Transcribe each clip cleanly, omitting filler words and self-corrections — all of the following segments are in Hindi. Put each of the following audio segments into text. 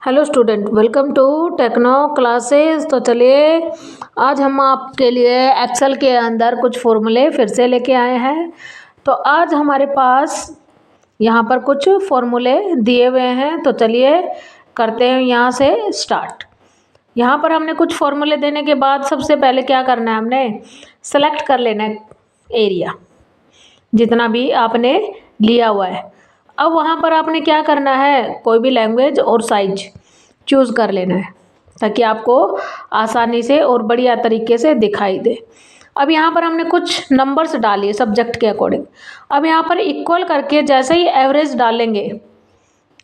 Hello student, welcome to Techno Classes. तो चलिए आज हम आपके लिए एक्सेल के अंदर कुछ फॉर्मूले फिर से लेके आए हैं। तो आज हमारे पास यहाँ पर कुछ फॉर्मूले दिए हुए हैं, तो चलिए करते हैं यहाँ से स्टार्ट। यहाँ पर हमने कुछ फॉर्मूले देने के बाद सबसे पहले क्या करना है, हमने सेलेक्ट कर लेना है एरिया जितना भी आपने लिया हुआ है। अब वहाँ पर आपने क्या करना है, कोई भी लैंग्वेज और साइज चूज़ कर लेना है ताकि आपको आसानी से और बढ़िया तरीके से दिखाई दे। अब यहाँ पर हमने कुछ नंबर्स डालिए सब्जेक्ट के अकॉर्डिंग। अब यहाँ पर इक्वल करके जैसे ही एवरेज डालेंगे,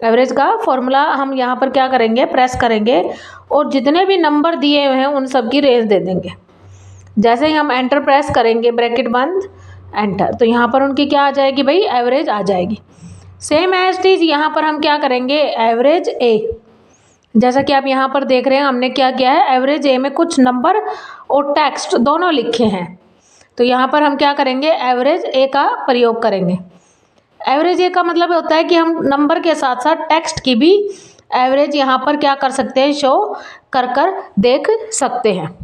एवरेज का फॉर्मूला हम यहाँ पर क्या करेंगे, प्रेस करेंगे और जितने भी नंबर दिए हुए हैं उन सब की रेंज दे देंगे। जैसे ही हम एंटर प्रेस करेंगे, ब्रैकेट बंद, एंटर, तो यहाँ पर उनकी क्या आ जाएगी भाई, एवरेज आ जाएगी। सेम एज इट इज यहाँ पर हम क्या करेंगे, एवरेज ए। जैसा कि आप यहाँ पर देख रहे हैं हमने क्या किया है, एवरेज ए में कुछ नंबर और टेक्स्ट दोनों लिखे हैं। तो यहाँ पर हम क्या करेंगे, एवरेज ए का प्रयोग करेंगे। एवरेज ए का मतलब होता है कि हम नंबर के साथ साथ टेक्स्ट की भी एवरेज यहाँ पर क्या कर सकते हैं, शो कर देख सकते हैं,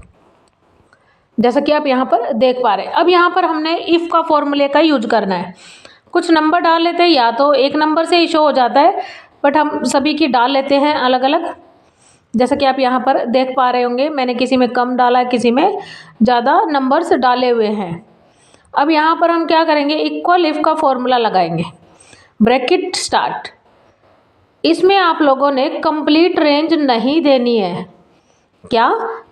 जैसा कि आप यहाँ पर देख पा रहे हैं। अब यहाँ पर हमने इफ़ का फॉर्मूले का यूज करना है। कुछ नंबर डाल लेते हैं, या तो एक नंबर से ही शो हो जाता है, बट हम सभी की डाल लेते हैं अलग अलग। जैसा कि आप यहाँ पर देख पा रहे होंगे, मैंने किसी में कम डाला, किसी में ज़्यादा नंबर्स डाले हुए हैं। अब यहाँ पर हम क्या करेंगे, इक्वल इफ का फॉर्मूला लगाएंगे, ब्रैकेट स्टार्ट। इसमें आप लोगों ने कंप्लीट रेंज नहीं देनी है। क्या,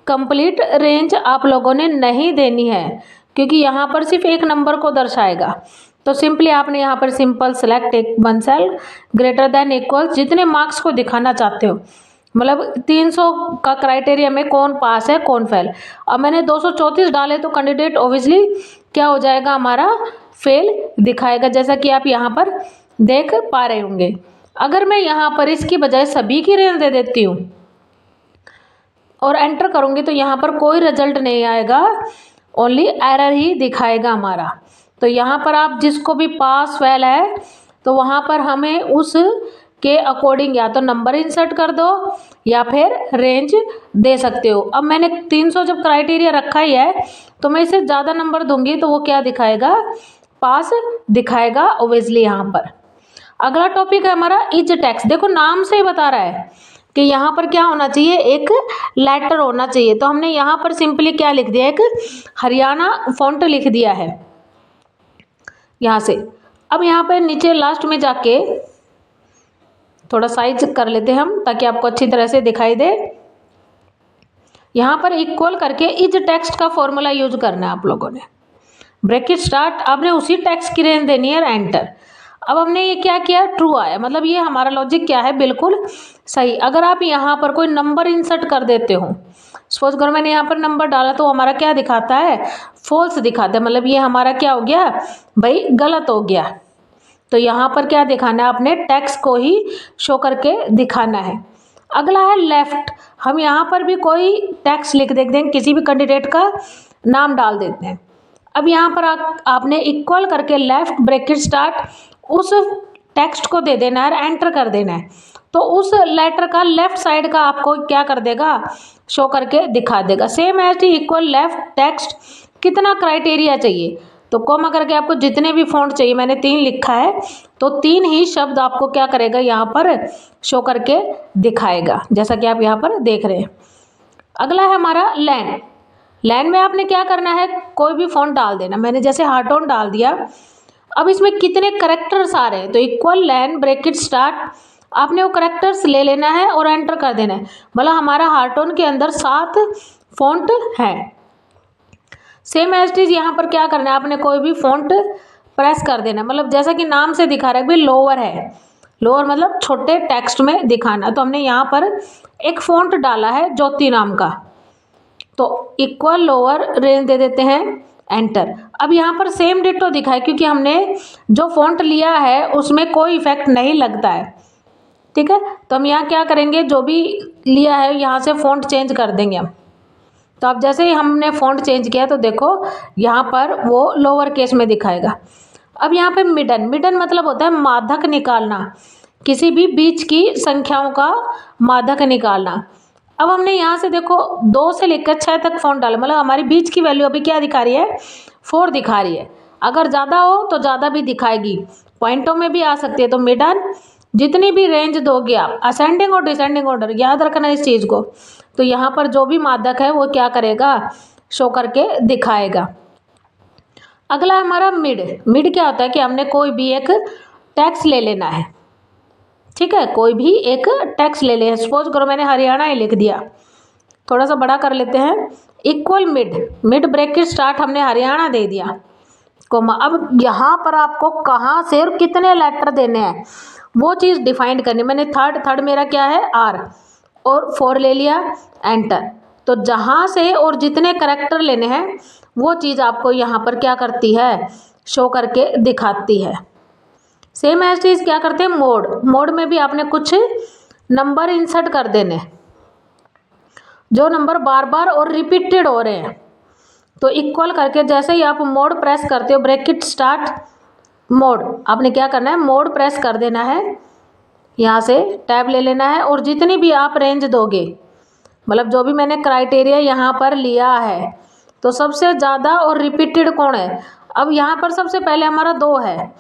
कंप्लीट रेंज आप लोगों ने नहीं देनी है, क्योंकि यहाँ पर सिर्फ एक नंबर को दर्शाएगा। तो सिंपली आपने यहाँ पर सिंपल सेलेक्ट एक one cell greater than equal, जितने मार्क्स को दिखाना चाहते हो, मतलब 300 का क्राइटेरिया में कौन पास है कौन फेल। अब मैंने 234 डाले तो कैंडिडेट ऑब्वियसली क्या हो जाएगा, हमारा फेल दिखाएगा, जैसा कि आप यहाँ पर देख पा रहे होंगे। अगर मैं यहाँ पर इसकी बजाय सभी की रेंज दे देती हूँ और एंटर करूँगी तो यहाँ पर कोई रिजल्ट नहीं आएगा, ओनली एरर ही दिखाएगा हमारा। तो यहाँ पर आप जिसको भी पास फेल है तो वहाँ पर हमें उस के अकॉर्डिंग या तो नंबर इंसर्ट कर दो या फिर रेंज दे सकते हो। अब मैंने 300 जब क्राइटेरिया रखा ही है तो मैं इसे ज़्यादा नंबर दूंगी तो वो क्या दिखाएगा, पास दिखाएगा ओब्वियसली। यहाँ पर अगला टॉपिक है हमारा इज टेक्स्ट। देखो नाम से ही बता रहा है कि यहाँ पर क्या होना चाहिए, एक लेटर होना चाहिए। तो हमने यहाँ पर सिंपली क्या लिख दिया, एक हरियाणा फॉन्ट लिख दिया है यहाँ से। अब यहाँ पर नीचे लास्ट में जाके थोड़ा साइज कर लेते हैं हम ताकि आपको अच्छी तरह से दिखाई दे। यहाँ पर इक्वल करके इज टेक्स्ट का फॉर्मूला यूज करना है आप लोगों ने, ब्रैकेट स्टार्ट। आपने उसी टेक्स्ट की रेंज देनी है, एंटर। अब हमने ये क्या किया, ट्रू आया, मतलब ये हमारा लॉजिक क्या है, बिल्कुल सही। अगर आप यहाँ पर कोई नंबर इंसर्ट कर देते हो, सपोज करो मैंने यहाँ पर नंबर डाला तो हमारा क्या दिखाता है, फॉल्स दिखाता है, मतलब ये हमारा क्या हो गया भाई, गलत हो गया। तो यहाँ पर क्या दिखाना है, आपने टेक्स्ट को ही शो करके दिखाना है। अगला है लेफ्ट। हम यहाँ पर भी कोई टेक्स्ट लिख देते हैं, किसी भी कैंडिडेट का नाम डाल देते हैं। अब यहाँ पर आपने इक्वल करके लेफ्ट ब्रैकेट स्टार्ट उस टेक्स्ट को दे देना है, एंटर कर देना है। तो उस लेटर का लेफ्ट साइड का आपको क्या कर देगा, शो करके दिखा देगा। Same as equal left text, कितना क्राइटेरिया चाहिए, तो कॉमा करके आपको जितने भी फॉन्ट चाहिए, मैंने 3 लिखा है तो 3 ही शब्द आपको क्या करेगा, यहाँ पर शो करके दिखाएगा, जैसा कि आप यहाँ पर देख रहे हैं। अगला है हमारा लैन। लैन में आपने क्या करना है, कोई भी फॉन्ट डाल देना। मैंने जैसे हार्टोन डाल दिया। अब इसमें कितने करेक्टर्स आ रहे हैं, तो इक्वल लैन ब्रैकेट स्टार्ट, आपने वो करेक्टर्स ले लेना है और एंटर कर देना है। मतलब हमारा हार्टोन के अंदर 7 फॉन्ट है। सेम एज इट इज यहाँ पर क्या करना है, आपने कोई भी फॉन्ट प्रेस कर देना, मतलब जैसा कि नाम से दिखा रहा है भाई लोअर है, लोअर मतलब छोटे टेक्स्ट में दिखाना। तो हमने यहाँ पर एक फॉन्ट डाला है ज्योति नाम का, तो इक्वल लोअर रेंज दे देते हैं, एंटर। अब यहाँ पर सेम डिटो दिखाए, क्योंकि हमने जो फॉन्ट लिया है उसमें कोई इफेक्ट नहीं लगता है, ठीक है। तो हम यहाँ क्या करेंगे, जो भी लिया है यहाँ से फॉन्ट चेंज कर देंगे हम। तो अब जैसे ही हमने फॉन्ट चेंज किया तो देखो यहाँ पर वो लोअर केस में दिखाएगा। अब यहाँ पे मिडन, मिडन मतलब होता है माध्यक निकालना, किसी भी बीच की संख्याओं का माध्यक निकालना। अब हमने यहाँ से देखो 2 से लेकर 6 तक फ़ॉन्ट डाला, मतलब हमारी बीच की वैल्यू अभी क्या दिखा रही है, 4 दिखा रही है। अगर ज़्यादा हो तो ज़्यादा भी दिखाएगी, पॉइंटों में भी आ सकती है। तो मिडल जितनी भी रेंज दोगे आप, असेंडिंग और डिसेंडिंग ऑर्डर, याद रखना इस चीज़ को। तो यहाँ पर जो भी माध्यक है वो क्या करेगा, शो करके दिखाएगा। अगला हमारा मिड। मिड क्या होता है कि हमने कोई भी एक टैक्स ले लेना है, ठीक है, कोई भी एक टैक्स ले लें। सपोज करो मैंने हरियाणा ही लिख दिया, थोड़ा सा बड़ा कर लेते हैं, equal mid, mid bracket start हमने हरियाणा दे दिया, कोमा। अब यहाँ पर आपको कहाँ से और कितने लेटर देने हैं वो चीज़ डिफाइंड करनी। मैंने थर्ड मेरा क्या है, आर, और 4 ले लिया, एंटर। तो जहाँ से और जितने करेक्टर लेने हैं वो चीज़ आपको यहाँ पर क्या करती है, शो करके दिखाती है। सेम एज चीज़ क्या करते हैं, मोड। मोड में भी आपने कुछ नंबर इंसर्ट कर देने, जो नंबर बार बार और रिपीटेड हो रहे हैं। तो इक्वल करके जैसे ही आप मोड प्रेस करते हो, ब्रैकेट स्टार्ट मोड, आपने क्या करना है, मोड प्रेस कर देना है, यहाँ से टैब ले लेना है, और जितनी भी आप रेंज दोगे, मतलब जो भी मैंने क्राइटेरिया यहाँ पर लिया है, तो सबसे ज़्यादा और रिपीटेड कौन है। अब यहाँ पर सबसे पहले हमारा 2 है,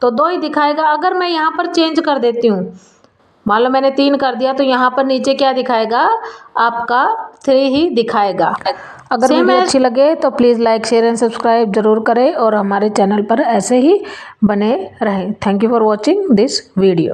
तो 2 ही दिखाएगा। अगर मैं यहाँ पर चेंज कर देती हूँ, मान लो मैंने 3 कर दिया, तो यहाँ पर नीचे क्या दिखाएगा, आपका 3 ही दिखाएगा। अगर वीडियो अच्छी लगे तो please like, share and subscribe जरूर करें, और हमारे चैनल पर ऐसे ही बने रहें। Thank you for watching this video.